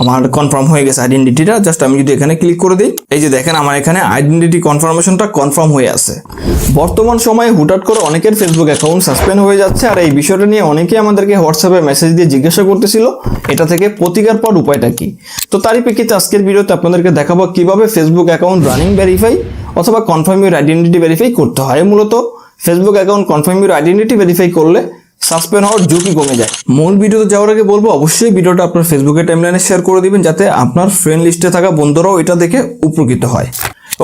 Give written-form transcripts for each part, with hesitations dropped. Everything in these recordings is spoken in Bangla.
আমার কনফার্ম হয়ে গেছে আইডেন্টিটিটা। জাস্ট আমি যদি এখানে ক্লিক করে দিই, এই যে দেখেন আমার এখানে আইডেন্টিটি কনফার্মেশনটা কনফার্ম হয়ে আছে। বর্তমান সময়ে হুটহাট করে অনেকের ফেসবুক অ্যাকাউন্ট সাসপেন্ড হয়ে যাচ্ছে, আর এই বিষয়টা নিয়ে অনেকেই আমাদেরকে হোয়াটসঅ্যাপে মেসেজ দিয়ে জিজ্ঞাসা করতেছিল এটা থেকে প্রতিকার পাওয়ার উপায়টা কি। তো তারই প্রেক্ষিতে আজকের ভিডিওতে আপনাদেরকে দেখাবো কিভাবে ফেসবুক অ্যাকাউন্ট রানিং ভেরিফাই অথবা কনফার্ম ইউর আইডেন্টিটি ভেরিফাই করতে হয়। মূলত Facebook account confirm your identity verify করলে সাসপেন্ড হওয়ার ঝুঁকি কমে যায়। মূল ভিডিওতে যাওয়ার আগে বলবো অবশ্যই ভিডিওটা আপনার ফেসবুকের টাইমলাইনে শেয়ার করে দিবেন, যাতে আপনার ফ্রেন্ড লিস্টে থাকা বন্ধুরাও এটা দেখে উপকৃত হয়।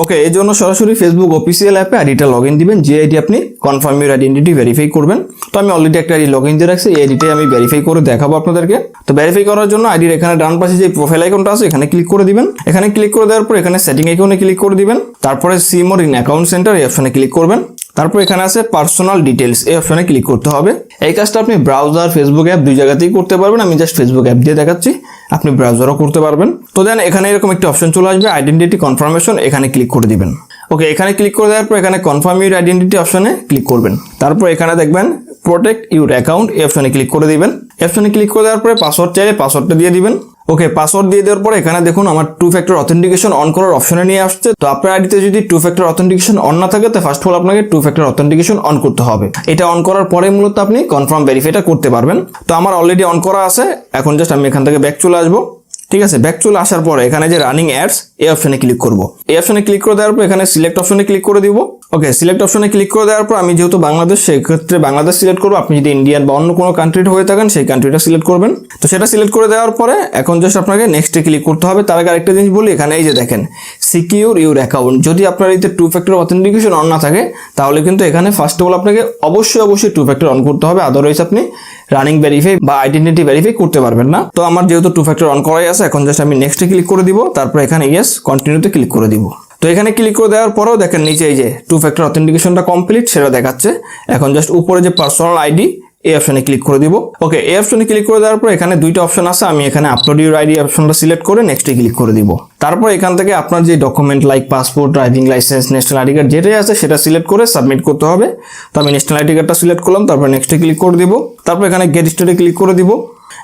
ওকে, এই জন্য সরাসরি ফেসবুক অফিসিয়াল অ্যাপে আইডিটা লগ ইন দিবেন, যে আইডি আপনি কনফার্ম ইউর আইডেন্টিটি ভেরিফাই করবেন। তো আমি অলরেডি একটা আইডি লগ ইন দিয়ে রাখছি, এই আইডিটাই আমি ভেরিফাই করে দেখাবো আপনাদেরকে। তো ভেরিফাই করার জন্য আইডির এখানে ডান পাশে যে প্রোফাইল আইকনটা আছে এখানে ক্লিক করে দিবেন। এখানে ক্লিক করে দেওয়ার পর এখানে সেটিং আইকনে ক্লিক করে দিবেন। তারপরে see more in account centre এই অপশনে ক্লিক করবেন। তারপর এখানে আছে পার্সোনাল ডিটেলস এই অপশনে ক্লিক করতে হবে। এই কাজটা আপনি ব্রাউজার ফেসবুক অ্যাপ দুই জায়গাতেই করতে পারবেন। আমি জাস্ট ফেসবুক অ্যাপ দিয়ে দেখাচ্ছি, আপনি ব্রাউজারও করতে পারবেন। তো দেন এখানে এরকম একটা অপশন চলে আসবে আইডেন্টিটি কনফার্মেশন, এখানে ক্লিক করে দিবেন। ওকে, এখানে ক্লিক করে দেওয়ার পর এখানে কনফার্ম ইউর আইডেন্টিটি অপশনে ক্লিক করবেন। তারপর এখানে দেখবেন প্রোটেক্ট ইউর অ্যাকাউন্ট এই অপশনে ক্লিক করে দিবেন। অপশনে ক্লিক করে দেওয়ার পরে পাসওয়ার্ড চাইলে পাসওয়ার্ডটা দিয়ে দিবেন। ওকে, পাসওয়ার্ড দিয়ে দেওয়ার পরে এখানে দেখুন আমার 2 ফ্যাক্টর অথেন্টিকেশন অন করার অপশনে নিয়ে আসছে। তো আপনার আইডিতে যদি 2 ফ্যাক্টর অথেন্টিকেশন অন না থাকে তো ফার্স্ট অফ অল আপনাকে 2 ফ্যাক্টর অথেন্টিকেশন অন করতে হবে। এটা অন করার পরে মূলত আপনি কনফার্ম ভেরিফাইটা করতে পারবেন। তো আমার অলরেডি অন করা আছে। এখন জাস্ট আমি এখান থেকে ব্যাক চলে আসবো। ঠিক আছে, ব্যাক চলে আসার পরে এখানে যে রানিং অ্যাডস এই অপশনে ক্লিক করব। এই অপশনে ক্লিক করে দেওয়ার পর এখানে সিলেক্ট অপশনে ক্লিক করে দিব। ওকে, সিলেক্ট অপশনে ক্লিক করে দেওয়ার পর আমি যেহেতু বাংলাদেশ, সেই ক্ষেত্রে বাংলাদেশ সিলেক্ট করবো। আপনি যদি ইন্ডিয়ান বা অন্য কোনো কান্ট্রির হয়ে থাকেন সেই কান্ট্রিটা সিলেক্ট করবেন। তো সেটা সিলেক্ট করে দেওয়ার পরে এখন জাস্ট আপনাকে নেক্সটে ক্লিক করতে হবে। তার আগে আরেকটা জিনিস বলি, এখানে এই যে দেখেন সিকিউর ইউর অ্যাকাউন্ট, যদি আপনার এতে 2 ফ্যাক্টর অথেন্টিকেশন অন না থাকে তাহলে কিন্তু এখানে ফার্স্ট অফ অল আপনাকে অবশ্যই 2 ফ্যাক্টর অন করতে হবে, আদারওয়াইজ আপনি রানিং ভেরিফাই বা আইডেন্টিটি ভেরিফাই করতে পারবেন না। তো আমার যেহেতু 2 ফ্যাক্টর অন করাই আছে, এখন জাস্ট আমি নেক্সটে ক্লিক করে দিব। তারপর এখানে ইয়েস কন্টিনিউতে ক্লিক করে দিব। তো এখানে ক্লিক করে দেওয়ার পরেও দেখেন নিচে এই যে 2 ফ্যাক্টর অথেন্টিকেশনটা কমপ্লিট সেটা দেখাচ্ছে। এখন জাস্ট উপরে যে পার্সোনাল আইডি এই অপশনে ক্লিক করে দিব। ওকে, এই অপশনে ক্লিক করে দেওয়ার পর এখানে দুইটা অপশন আছে, আমি এখানে আপলোড ইউর আইডি অপশনটা সিলেক্ট করে নেক্সটে ক্লিক করে দিব। তারপর এখান থেকে আপনার যে document like passport, driving licence, national ID card যেটাই আছে সেটা সিলেক্ট করে সাবমিট করতে হবে। তো আমি ন্যাশনাল আইডি কার্ডটা সিলেক্ট করলাম, তারপর নেক্সটে ক্লিক করে দিব। তারপর এখানে গেট স্টার্টে ক্লিক করে দিব।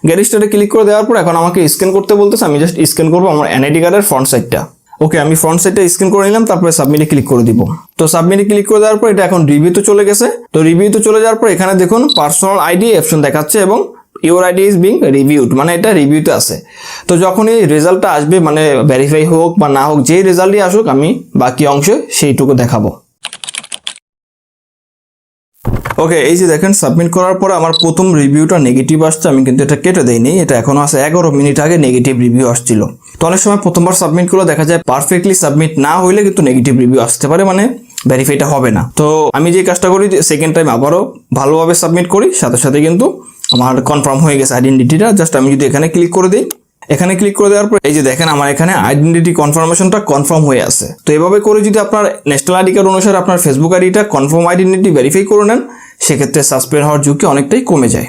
গেট স্টার্টে ক্লিক করে দেওয়ার পর এখন আমাকে স্ক্যান করতে বলতেছে, আমি জাস্ট স্ক্যান করবো আমার এনআইডি কার্ডের ফ্রন্ট সাইডটা। ওকে, আমি ফ্রন্ট সাইডটা স্ক্যান করে নিলাম, তারপরে সাবমিটে ক্লিক করে দিব। তো সাবমিটে ক্লিক করে দেওয়ার পর এটা এখন রিভিউতে চলে গেছে। তো রিভিউতে চলে যাওয়ার পর এখানে দেখুন পার্সোনাল আইডি অপশন দেখাচ্ছে এবং your ID is being reviewed, মানে এটা রিভিউতে আছে। তো যখনই রেজাল্টটা আসবে, মানে ভেরিফাই হোক বা না হোক, যেই রেজাল্টই আসুক আমি বাকি অংশে সেইটুকু দেখাবো। ওকে, এই যে দেখেন সাবমিট করার পরে আমার প্রথম রিভিউটা নেগেটিভ আসছে। আমি কিন্তু এটা কেটে দেইনি, এটা এখনো আছে 11 মিনিট আগে নেগেটিভ রিভিউ আসছিল। তো অনেক সময় প্রথমবার সাবমিট করলে দেখা যায় পারফেক্টলি সাবমিট না হইলে কিন্তু নেগেটিভ রিভিউ আসতে পারে, মানে ভেরিফাইটা হবে না। তো আমি যে কাজটা করি সেকেন্ড টাইম আবারও ভালোভাবে সাবমিট করি, সাথে সাথে কিন্তু আমার কনফার্ম হয়ে গেছে আইডেন্টিটিটা। জাস্ট আমি যদি এখানে ক্লিক করে দিই, এখানে ক্লিক করে দেওয়ার পর এই যে দেখেন আমার এখানে আইডেন্টিটি কনফার্মেশনটা কনফার্ম হয়ে আছে। তো এভাবে করে যদি আপনার ন্যাশনাল আইডি কার্ড অনুসারে আপনার ফেসবুক আইডিটা কনফার্ম আইডেন্টিটি ভেরিফাই করে নেন, সেক্ষেত্রে সাসপেন্ড হওয়ার ঝুঁকি অনেকটাই কমে যায়।